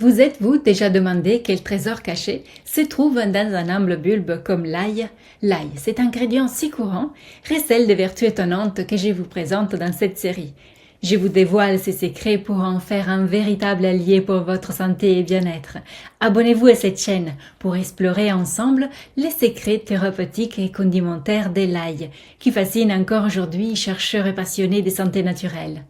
Vous êtes-vous déjà demandé quel trésor caché se trouve dans un humble bulbe comme l'ail? L'ail, cet ingrédient si courant, recèle des vertus étonnantes que je vous présente dans cette série. Je vous dévoile ces secrets pour en faire un véritable allié pour votre santé et bien-être. Abonnez-vous à cette chaîne pour explorer ensemble les secrets thérapeutiques et condimentaires de l'ail, qui fascinent encore aujourd'hui chercheurs et passionnés de santé naturelle.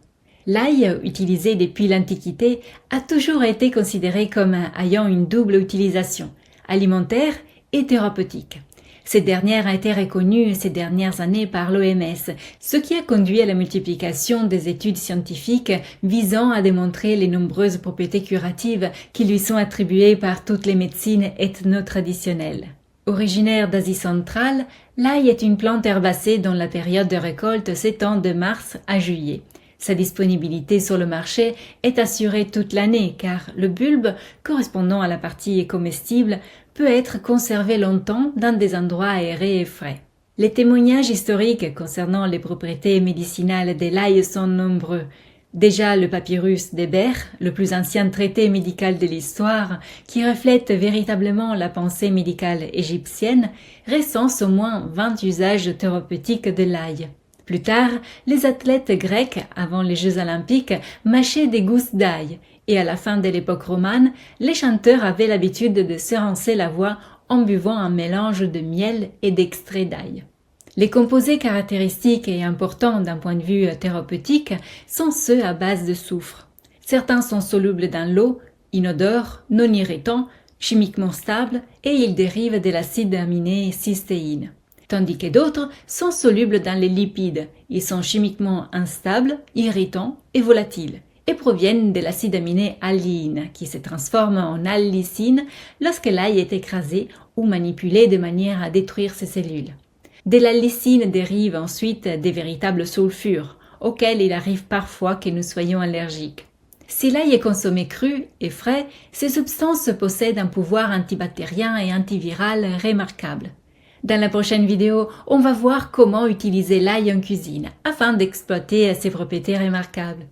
L'ail, utilisé depuis l'Antiquité, a toujours été considéré comme ayant une double utilisation, alimentaire et thérapeutique. Cette dernière a été reconnue ces dernières années par l'OMS, ce qui a conduit à la multiplication des études scientifiques visant à démontrer les nombreuses propriétés curatives qui lui sont attribuées par toutes les médecines ethno-traditionnelles. Originaire d'Asie centrale, l'ail est une plante herbacée dont la période de récolte s'étend de mars à juillet. Sa disponibilité sur le marché est assurée toute l'année car le bulbe, correspondant à la partie comestible, peut être conservé longtemps dans des endroits aérés et frais. Les témoignages historiques concernant les propriétés médicinales de l'ail sont nombreux. Déjà le papyrus d'Ébers, le plus ancien traité médical de l'histoire, qui reflète véritablement la pensée médicale égyptienne, recense au moins 20 usages thérapeutiques de l'ail. Plus tard, les athlètes grecs, avant les Jeux olympiques, mâchaient des gousses d'ail, et à la fin de l'époque romane, les chanteurs avaient l'habitude de se rincer la voix en buvant un mélange de miel et d'extrait d'ail. Les composés caractéristiques et importants d'un point de vue thérapeutique sont ceux à base de soufre. Certains sont solubles dans l'eau, inodores, non irritants, chimiquement stables, et ils dérivent de l'acide aminé cystéine. Tandis que d'autres sont solubles dans les lipides. Ils sont chimiquement instables, irritants et volatiles, et proviennent de l'acide aminé allyine, qui se transforme en allycine lorsque l'ail est écrasé ou manipulé de manière à détruire ses cellules. De l'allycine dérivent ensuite des véritables sulfures, auxquels il arrive parfois que nous soyons allergiques. Si l'ail est consommé cru et frais, ces substances possèdent un pouvoir antibactérien et antiviral remarquable. Dans la prochaine vidéo, on va voir comment utiliser l'ail en cuisine afin d'exploiter ses propriétés remarquables.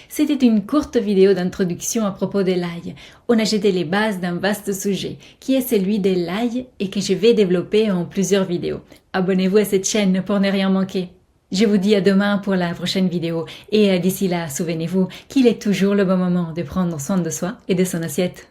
C'était une courte vidéo d'introduction à propos de l'ail. On a jeté les bases d'un vaste sujet qui est celui de l'ail et que je vais développer en plusieurs vidéos. Abonnez-vous à cette chaîne pour ne rien manquer. Je vous dis à demain pour la prochaine vidéo et d'ici là, souvenez-vous qu'il est toujours le bon moment de prendre soin de soi et de son assiette.